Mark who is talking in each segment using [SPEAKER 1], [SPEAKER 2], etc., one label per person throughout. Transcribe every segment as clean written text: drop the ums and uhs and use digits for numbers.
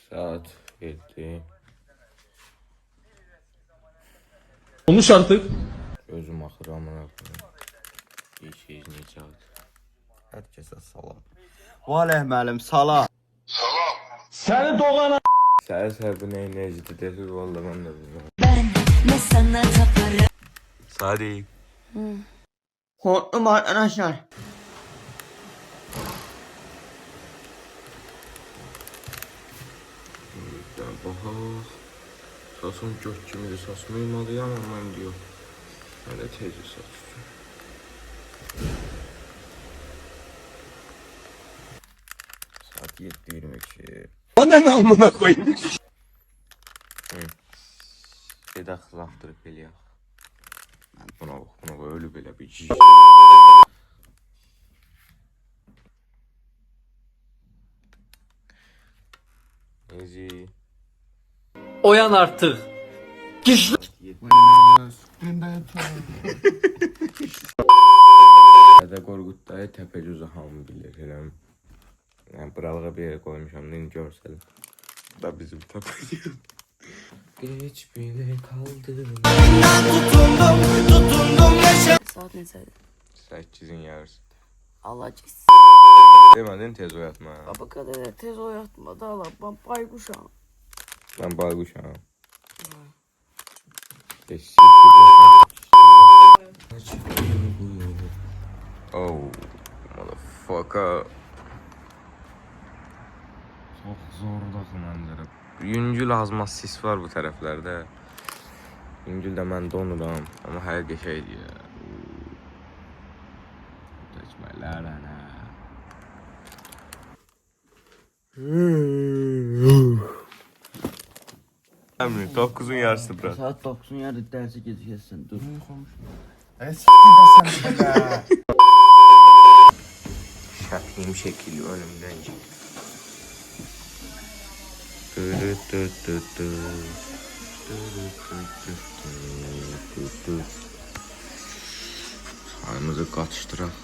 [SPEAKER 1] Saat 7.
[SPEAKER 2] Konuş artık.
[SPEAKER 1] Gözüm axır amına koyayım. İşiniz necədir?
[SPEAKER 3] Herkese salam. Valeh müəllim salam.
[SPEAKER 2] Seni doğana.
[SPEAKER 1] Səhər bu nə enerjidir desək valla mən də bilmirəm.
[SPEAKER 4] Ben ne sana taparım.
[SPEAKER 1] Sadiq.
[SPEAKER 3] Korktum arkadaşlar.
[SPEAKER 1] Baxaq. Saçım gök kimidir. Saçımı yumalıyam amma indi yox. Hələ tezə saç.
[SPEAKER 3] Saat 7:22.
[SPEAKER 2] Bana ne amına koyayım?
[SPEAKER 1] Gedək xılaftırıb eləyək. Mən buna bax, buna ölü belə bir ciş. Ezi.
[SPEAKER 2] Oyan artık.
[SPEAKER 1] Hədə Qorqud dayı Təpəcüzü hamı bilir, eləm. Yəni, buralığa bir yerə qoymuşam, indi görsəlim. Bu da bizim Təpəcüz. Geç bile kaldım.
[SPEAKER 4] Saat neçədir?
[SPEAKER 1] 8-in yarısı.
[SPEAKER 4] Allah cez.
[SPEAKER 1] Demədin tez oyatma.
[SPEAKER 4] Baba kadar tez oyatma da Allah. Ben baykuşam.
[SPEAKER 1] Ben bayguşam. Oh, motherfucker. Çok zorluq mənlərə. Yüngül azmaz sis var bu tərəflərdə. Yüngül də mən donuram, amma hər qəşəydir ya. Təçmələr ana. Əmri, 9-un yarısı bura.
[SPEAKER 3] Saat 9'un yarı dersi gecikirsin. Dur.
[SPEAKER 1] Şəkliyim şəkili önümdən gedir. Çayımızı qaçışdıraq.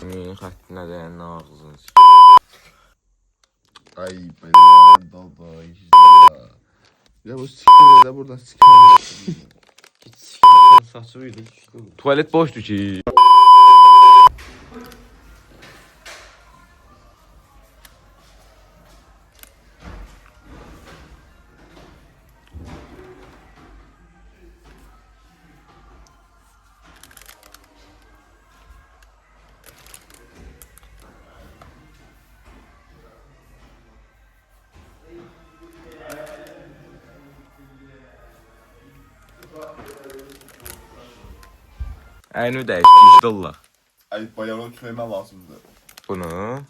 [SPEAKER 1] Xəttinə dəyən ağzını s***.
[SPEAKER 5] Ay benim baba işte. Ya bu siktir de buradan sikerim.
[SPEAKER 1] Git s***sən saçıydı. Tuvalet boşdu ki. Əyni dəyiş, dicdallah.
[SPEAKER 5] Ay bayanı köymə lazımdır.
[SPEAKER 1] Bunu.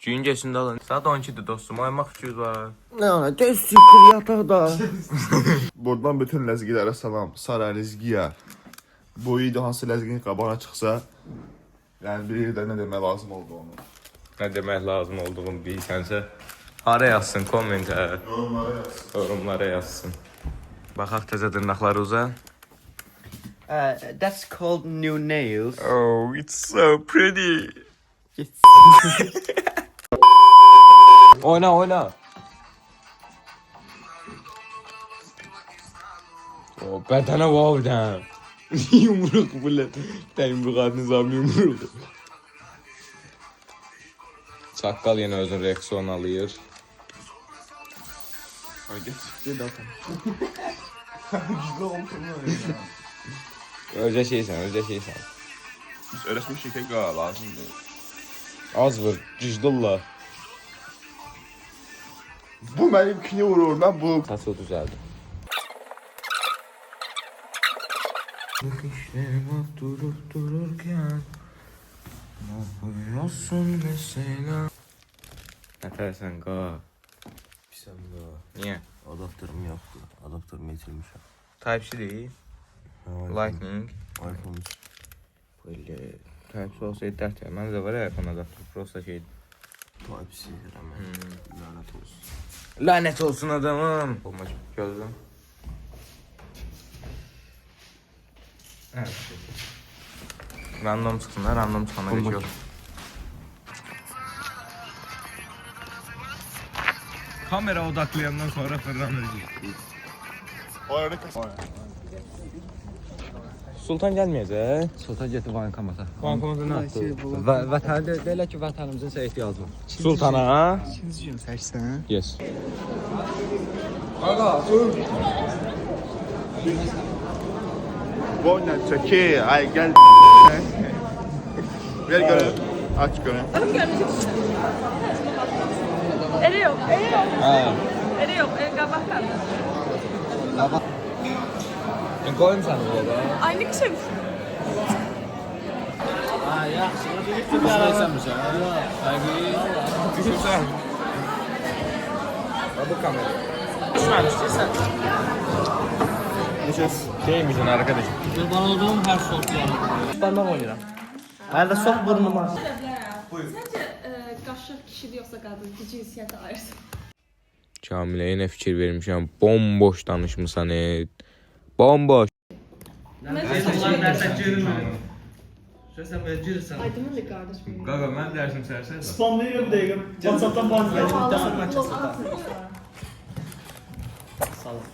[SPEAKER 1] Gün geçində alın. Saat 12-dir dostum, aymaq üçüz var.
[SPEAKER 3] Ne ana tez siktir yatakta.
[SPEAKER 5] Buradan bütün ləzgilərə salam. Sara Rizgiya. Bu video hansı ləzginin qabağına çıxsa, yəni bir də nə demək lazım oldu onu.
[SPEAKER 1] Nə demək lazım olduğunu bilsənsə, hara yazsın, kommentə,
[SPEAKER 5] Yorumlara yazsın.
[SPEAKER 1] yorumlara yazsın. Baxaq təzə dırnaqları uza.
[SPEAKER 3] That's called new nails.
[SPEAKER 1] Oh, it's so pretty. Oyna, oyna. O bədənə wow dən. Yumruq belə. Yumruq nizam yumruq. Çaqqal yenə özün reaksiyon alır.
[SPEAKER 5] Ay geç siktir də atan. Güclü olmuşum ya.
[SPEAKER 1] Özə şeysən, özə şeysən.
[SPEAKER 5] Biz öyrəşmişik ki lazımdır.
[SPEAKER 1] Az vur, cicdullah.
[SPEAKER 5] Bu mənimkini vurur, mən bu.
[SPEAKER 1] Saçı düzəldi. İşlərim dururkən nə yapıyorsun mesela? Nətərsən qa?
[SPEAKER 3] Pisəm ya.
[SPEAKER 1] Niyə?
[SPEAKER 3] Adaptörüm yoktu. Adaptörümü yitirmişəm.
[SPEAKER 1] Type-C deyil. Lightning.
[SPEAKER 3] iPhone 3.
[SPEAKER 1] Böyle Type-C olsaydı dert ya. Məndə var ya iPhone adaptör. Prosta şeydi.
[SPEAKER 3] Type-C hemen. Lanet olsun.
[SPEAKER 1] Lanet olsun adamım. Olmaz gözlem. Evet. Random çıxsınlar, random çıxana geç yok. Kamera odaklayandan sonra fırlanır. Sultan gəlməyəcək.
[SPEAKER 6] Sultan getdi bankomata.
[SPEAKER 1] Bankomata nə yaptı?
[SPEAKER 6] Vətəndə deyirlər ki, vətənimizin isə ehtiyacı var.
[SPEAKER 1] Sultana?
[SPEAKER 6] İkinci gün səksən.
[SPEAKER 1] Yes.
[SPEAKER 5] Boyna çeki, ay gel. Ver görün. Aç görün.
[SPEAKER 4] Eri yok. Eri yok. Kabak kaldı.
[SPEAKER 1] Qoyum səni burada.
[SPEAKER 4] Aynı kişi.
[SPEAKER 1] Düşürsən. Bu kamera. Düşməmişsən. Şeymişsin arkadaşım.
[SPEAKER 2] Kurban olduğum her sortları.
[SPEAKER 6] Barmaq oynayıram. Hələ çox burnuma.
[SPEAKER 7] Sence qaşıq kişidir yoxsa qadın? Cinsiyyəti ayırsın.
[SPEAKER 1] Kamiləyə nə fikir vermişəm? Bomboş danışmısan. Bomboş.
[SPEAKER 7] Aydınlıdır qardaşım.
[SPEAKER 1] Qaqa, mən dərsim sərsən.
[SPEAKER 2] Spamlayıram bir dəqiqə. WhatsApp'tan bana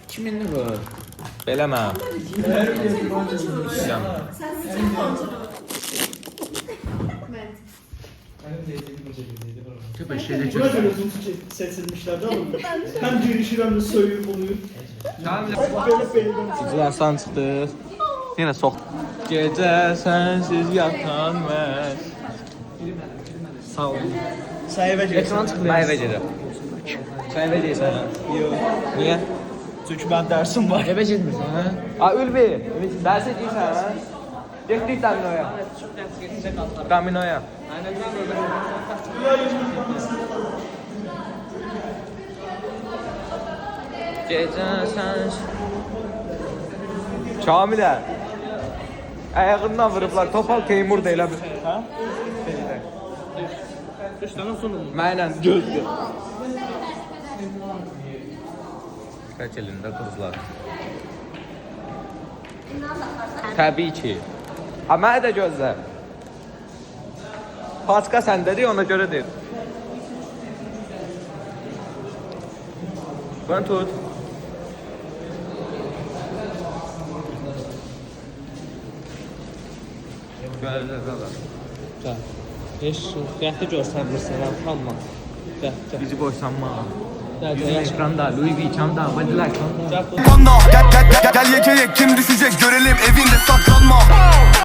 [SPEAKER 1] Kiminli bu? Beləmə.
[SPEAKER 2] Buna göre uzun seçilmişler de oğlum. Hem girişir hem de soyuyor oluyor.
[SPEAKER 1] İclasdan çıxdıq. Yenə sox. Gecə sənsiz yatan mən. Sağ ol.
[SPEAKER 2] Səhivə girsin.
[SPEAKER 6] Ekran çıxdı. Mən evə gedirəm. Sən evə deyirsən?
[SPEAKER 2] Yok.
[SPEAKER 1] Niyə?
[SPEAKER 2] Çünkü ben dersim var.
[SPEAKER 6] Evə getmirsən, hə?
[SPEAKER 1] A, Ülvi. Dərsə deyirsən, hə? Getdik Dominoya. Dominoya. Gecə sənsiz... Kamilə. Ayağından vurublar. Topal Teymur da elə bir. Hə? Mənlə gözdür. Kaç elində qızlar. Təbii ki. Ha, mənə də gözlə. Paska səndədir, ona görə deyil. Bunu tut. Gözlə, qala.
[SPEAKER 2] Heç qəti görsənmirsən, utanma.
[SPEAKER 1] Bizi boşsanma. Ekranda, Louis Vuitton'da, Cadillac.
[SPEAKER 8] Gel yeke kim düşecek görelim evinde saklanma.